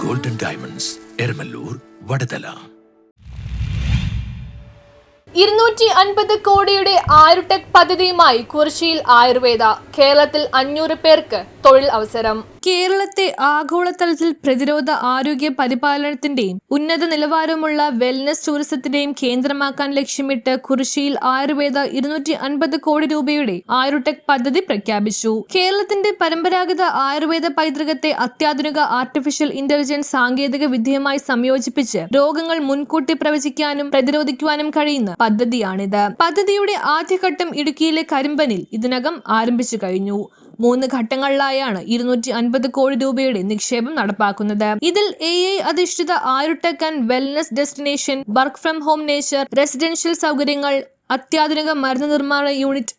Golden diamonds Eramallur Vadathala. 250 കോടിയുടെ ആയുർടെക് പദ്ധതിയുമായി കുറിശ്ശിയിൽ ആയുർവേദ. കേരളത്തിൽ 500 പേർക്ക് തൊഴിൽ അവസരം. കേരളത്തെ ആഗോളതലത്തിൽ പ്രതിരോധ ആരോഗ്യ പരിപാലനത്തിന്റെയും ഉന്നത നിലവാരമുള്ള വെൽനസ് ടൂറിസത്തിന്റെയും കേന്ദ്രമാക്കാൻ ലക്ഷ്യമിട്ട് കുറിശ്ശിയിൽ ആയുർവേദ 250 കോടി രൂപയുടെ ആയുർടെക് പദ്ധതി പ്രഖ്യാപിച്ചു. കേരളത്തിന്റെ പരമ്പരാഗത ആയുർവേദ പൈതൃകത്തെ അത്യാധുനിക ആർട്ടിഫിഷ്യൽ ഇന്റലിജൻസ് സാങ്കേതിക വിദ്യയുമായി സംയോജിപ്പിച്ച് രോഗങ്ങൾ മുൻകൂട്ടി പ്രവചിക്കാനും പ്രതിരോധിക്കുവാനും കഴിയുന്ന പദ്ധതിയാണിത്. പദ്ധതിയുടെ ആദ്യഘട്ടം ഇടുക്കിയിലെ കരിമ്പനിൽ ഇതിനകം ആരംഭിച്ചു കഴിഞ്ഞു. 3 ഘട്ടങ്ങളിലായാണ് 250 കോടി രൂപയുടെ നിക്ഷേപം നടപ്പാക്കുന്നത്. ഇതിൽ AI അധിഷ്ഠിത Ayurtech and wellness destination, work from home nature, residential സൗകര്യങ്ങൾ, അത്യാധുനിക മരുന്ന് നിർമ്മാണ യൂണിറ്റ്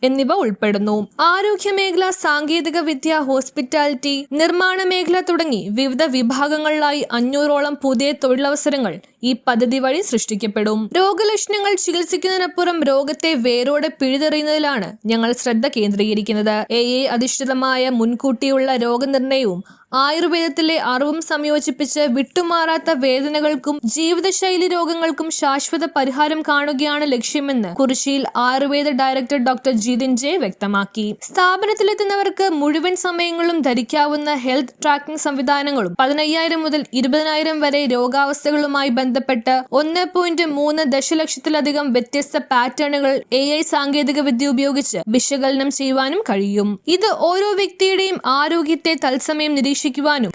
എന്നിവ ഉൾപ്പെടുന്നു. ആരോഗ്യ മേഖല, സാങ്കേതിക വിദ്യ, ഹോസ്പിറ്റാലിറ്റി, നിർമ്മാണ മേഖല തുടങ്ങി വിവിധ വിഭാഗങ്ങളിലായി 500ഓളം പുതിയ തൊഴിലവസരങ്ങൾ ഈ പദ്ധതി വഴി സൃഷ്ടിക്കപ്പെടും. രോഗലക്ഷണങ്ങൾ ചികിത്സിക്കുന്നതിനപ്പുറം രോഗത്തെ വേരോടെ പിഴുതെറിയുന്നതിലാണ് ഞങ്ങൾ ശ്രദ്ധ കേന്ദ്രീകരിക്കുന്നത്. AI അധിഷ്ഠിതമായ മുൻകൂട്ടിയുള്ള രോഗനിർണയവും ആയുർവേദത്തിലെ അറിവും സംയോജിപ്പിച്ച് വിട്ടുമാറാത്ത വേദനകൾക്കും ജീവിതശൈലി രോഗങ്ങൾക്കും ശാശ്വത പരിഹാരം കാണുകയാണ് ലക്ഷ്യമെന്ന് കുറിശ്ശിയിൽ Ayurveda director doctor Jithin J വ്യക്തമാക്കി. സ്ഥാപനത്തിലെത്തുന്നവർക്ക് മുഴുവൻ സമയങ്ങളും ധരിക്കാവുന്ന ഹെൽത്ത് ട്രാക്കിംഗ് സംവിധാനങ്ങളും 15,000 മുതൽ 20,000 വരെ രോഗാവസ്ഥകളുമായി ബന്ധപ്പെട്ട് 1.3 ദശലക്ഷത്തിലധികം വ്യത്യസ്ത പാറ്റേണുകൾ AI സാങ്കേതിക വിദ്യ ഉപയോഗിച്ച് വിശകലനം ചെയ്യുവാനും കഴിയും. ഇത് ഓരോ വ്യക്തിയുടെയും ആരോഗ്യത്തെ തത്സമയം നിരീക്ഷിക്കുവാനും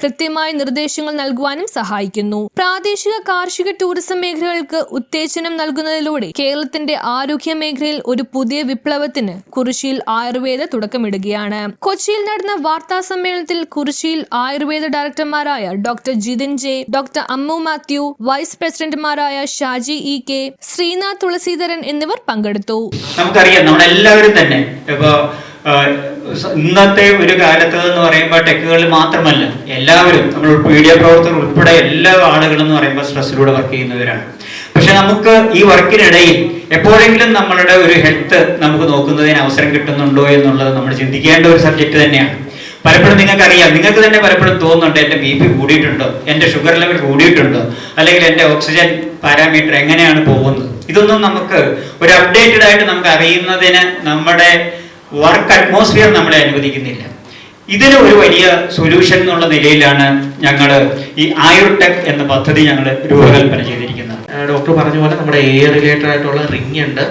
കൃത്യമായ നിർദ്ദേശങ്ങൾ നൽകുവാനും സഹായിക്കുന്നു. പ്രാദേശിക കാർഷിക ടൂറിസം മേഖലകൾക്ക് ഉത്തേജനം നൽകുന്നതിലൂടെ കേരളത്തിന്റെ ആരോഗ്യ മേഖലയിൽ ഒരു പുതിയ വിപ്ലവത്തിന് കുറിശ്ശിയിൽ ആയുർവേദ തുടക്കമിടുകയാണ്. കൊച്ചിയിൽ നടന്ന വാർത്താ സമ്മേളനത്തിൽ കുറിശ്ശിയിൽ ആയുർവേദ ഡയറക്ടർമാരായ doctor Jithin J, doctor Ammu Mathew, vice പ്രസിഡന്റുമാരായ ഷാജി EK, ശ്രീനാഥ് തുളസീധരൻ എന്നിവർ പങ്കെടുത്തു. നമുക്കറിയാം, നമ്മളെല്ലാവരും തന്നെ ഇപ്പോ ഇന്നത്തെ ഒരു കാലത്ത് എന്ന് പറയുമ്പോൾ ടെക്കുകളിൽ മാത്രമല്ല, എല്ലാവരും നമ്മൾ മീഡിയ പ്രവർത്തകർ ഉൾപ്പെടെ എല്ലാ ആളുകളും എന്ന് പറയുമ്പോൾ സ്ട്രെസ്സിലൂടെ വർക്ക് ചെയ്യുന്നവരാണ്. പക്ഷെ നമുക്ക് ഈ വർക്കിനിടയിൽ എപ്പോഴെങ്കിലും നമ്മളുടെ ഒരു ഹെൽത്ത് നമുക്ക് നോക്കുന്നതിന് അവസരം കിട്ടുന്നുണ്ടോ എന്നുള്ളത് നമ്മൾ ചിന്തിക്കേണ്ട ഒരു സബ്ജക്ട് തന്നെയാണ്. പലപ്പോഴും നിങ്ങൾക്കറിയാം, നിങ്ങൾക്ക് തന്നെ പലപ്പോഴും തോന്നുന്നുണ്ട്, എൻ്റെ BP കൂടിയിട്ടുണ്ടോ, എൻ്റെ ഷുഗർ ലെവൽ കൂടിയിട്ടുണ്ടോ, അല്ലെങ്കിൽ എൻ്റെ ഓക്സിജൻ പാരാമീറ്റർ എങ്ങനെയാണ് പോകുന്നത്. ഇതൊന്നും നമുക്ക് ഒരു അപ്ഡേറ്റഡ് ആയിട്ട് നമുക്ക് അറിയുന്നതിന് നമ്മുടെ വർക്ക് അറ്റ്മോസ്ഫിയർ നമ്മളെ അനുവദിക്കുന്നില്ല. ഇതിന് ഒരു വലിയ സൊല്യൂഷൻ എന്നുള്ള നിലയിലാണ് ഞങ്ങൾ ഈ ആയുർടെക് എന്ന പദ്ധതി ഞങ്ങൾ രൂപകൽപ്പന ചെയ്തിരിക്കുന്നത്. ഡോക്ടർ പറഞ്ഞ പോലെ നമ്മുടെ എയർ റിലേറ്റഡ് ആയിട്ടുള്ള റിംഗ് ഉണ്ട്,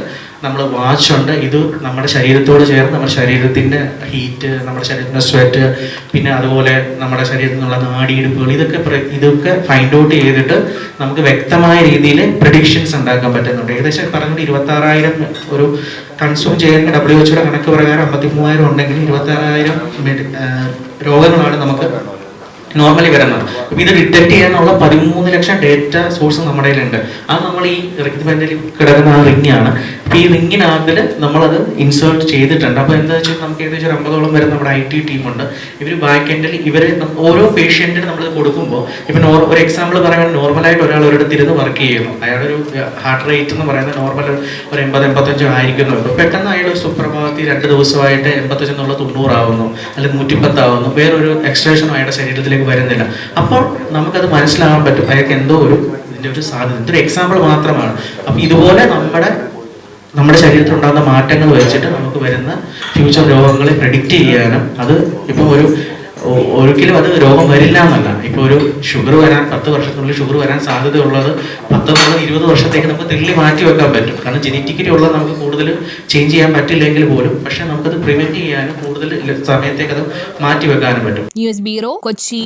നമ്മൾ വാച്ച് ഉണ്ട്. ഇത് നമ്മുടെ ശരീരത്തോട് ചേർന്ന് നമ്മുടെ ശരീരത്തിൻ്റെ ഹീറ്റ്, നമ്മുടെ ശരീരത്തിൻ്റെ സ്വെറ്റ്, പിന്നെ അതുപോലെ നമ്മുടെ ശരീരത്തിൽ നിന്നുള്ള നാടിയിടുപ്പുകൾ, ഇതൊക്കെ ഫൈൻഡ് ഔട്ട് ചെയ്തിട്ട് നമുക്ക് വ്യക്തമായ രീതിയിൽ പ്രഡിക്ഷൻസ് ഉണ്ടാക്കാൻ പറ്റുന്നുണ്ട്. ഏകദേശം പറഞ്ഞിട്ട് 26,000 ഒരു കൺസ്യൂം ചെയ്യുന്ന WHO കണക്ക് പ്രകാരം 53,000 ഉണ്ടെങ്കിൽ 26,000 രോഗങ്ങളാണ് നമുക്ക് നോർമലി വരുന്നത്. അപ്പം ഇത് ഡിറ്റക്ട് ചെയ്യാനുള്ള 13 ലക്ഷം ഡേറ്റ സോഴ്സ് നമ്മുടെ കയ്യിലുണ്ട്. അത് നമ്മൾ ഈ റിക്വയർമെന്റിൽ കിടക്കുന്ന ആ റിംഗാണ്. അപ്പം ഈ റിംഗിനകത്തിൽ നമ്മളത് ഇൻസേർട്ട് ചെയ്തിട്ടുണ്ട്. അപ്പോൾ എന്താ വെച്ചാൽ നമുക്ക് ഏകദേശം 50ഓളം വരെ നമ്മുടെ IT ടീമുണ്ട്. ഇവർ ബാക്ക് എൻഡിൽ ഓരോ പേഷ്യൻറ്റിന് നമ്മൾ കൊടുക്കുമ്പോൾ, ഇപ്പം ഒരു എക്സാമ്പിൾ പറയാൻ, നോർമലായിട്ട് ഒരാൾ ഒരിടത്ത് ഇരുന്ന് വർക്ക് ചെയ്യുന്നു, അയാളൊരു ഹാർട്ട് റേറ്റ് എന്ന് പറയുന്നത് നോർമൽ ഒരു 80-85 ആയിരിക്കുന്നുള്ളൂ. പെട്ടെന്ന് അയാൾ സുപ്രഭാതത്തിൽ 2 ദിവസമായിട്ട് 85 എന്നുള്ള 90 ആവുന്നു, അല്ലെങ്കിൽ 110 ആവുന്നു, വേറൊരു എക്സ്ട്രേഷനും അയാളുടെ ശരീരത്തിലേക്ക് വരുന്നില്ല. അപ്പോൾ നമുക്കത് മനസ്സിലാകാൻ പറ്റും അയാൾക്ക് എന്തോ ഇതിൻ്റെ ഒരു സാധ്യത. ഇതൊരു എക്സാമ്പിൾ മാത്രമാണ്. അപ്പം ഇതുപോലെ നമ്മുടെ ശരീരത്തിൽ ഉണ്ടാകുന്ന മാറ്റങ്ങൾ വെച്ചിട്ട് നമുക്ക് വരുന്ന ഫ്യൂച്ചർ രോഗങ്ങളെ പ്രെഡിക്റ്റ് ചെയ്യാനും, അത് ഇപ്പോൾ ഒരിക്കലും അത് രോഗം വരില്ല എന്നല്ല. ഇപ്പോൾ ഒരു ഷുഗർ വരാൻ 10 വർഷത്തിനുള്ളിൽ ഷുഗർ വരാൻ സാധ്യതയുള്ളത് 10-20 വർഷത്തേക്ക് നമുക്ക് തിള്ളി മാറ്റി വെക്കാൻ പറ്റും. കാരണം ജനറ്റിക്കലി ഉള്ളത് നമുക്ക് കൂടുതൽ ചേഞ്ച് ചെയ്യാൻ പറ്റില്ലെങ്കിൽ പോലും, പക്ഷെ നമുക്കത് പ്രിവെന്റ് ചെയ്യാനും കൂടുതൽ സമയത്തേക്ക് അത് മാറ്റി വെക്കാനും പറ്റും. News bureau, Kochi.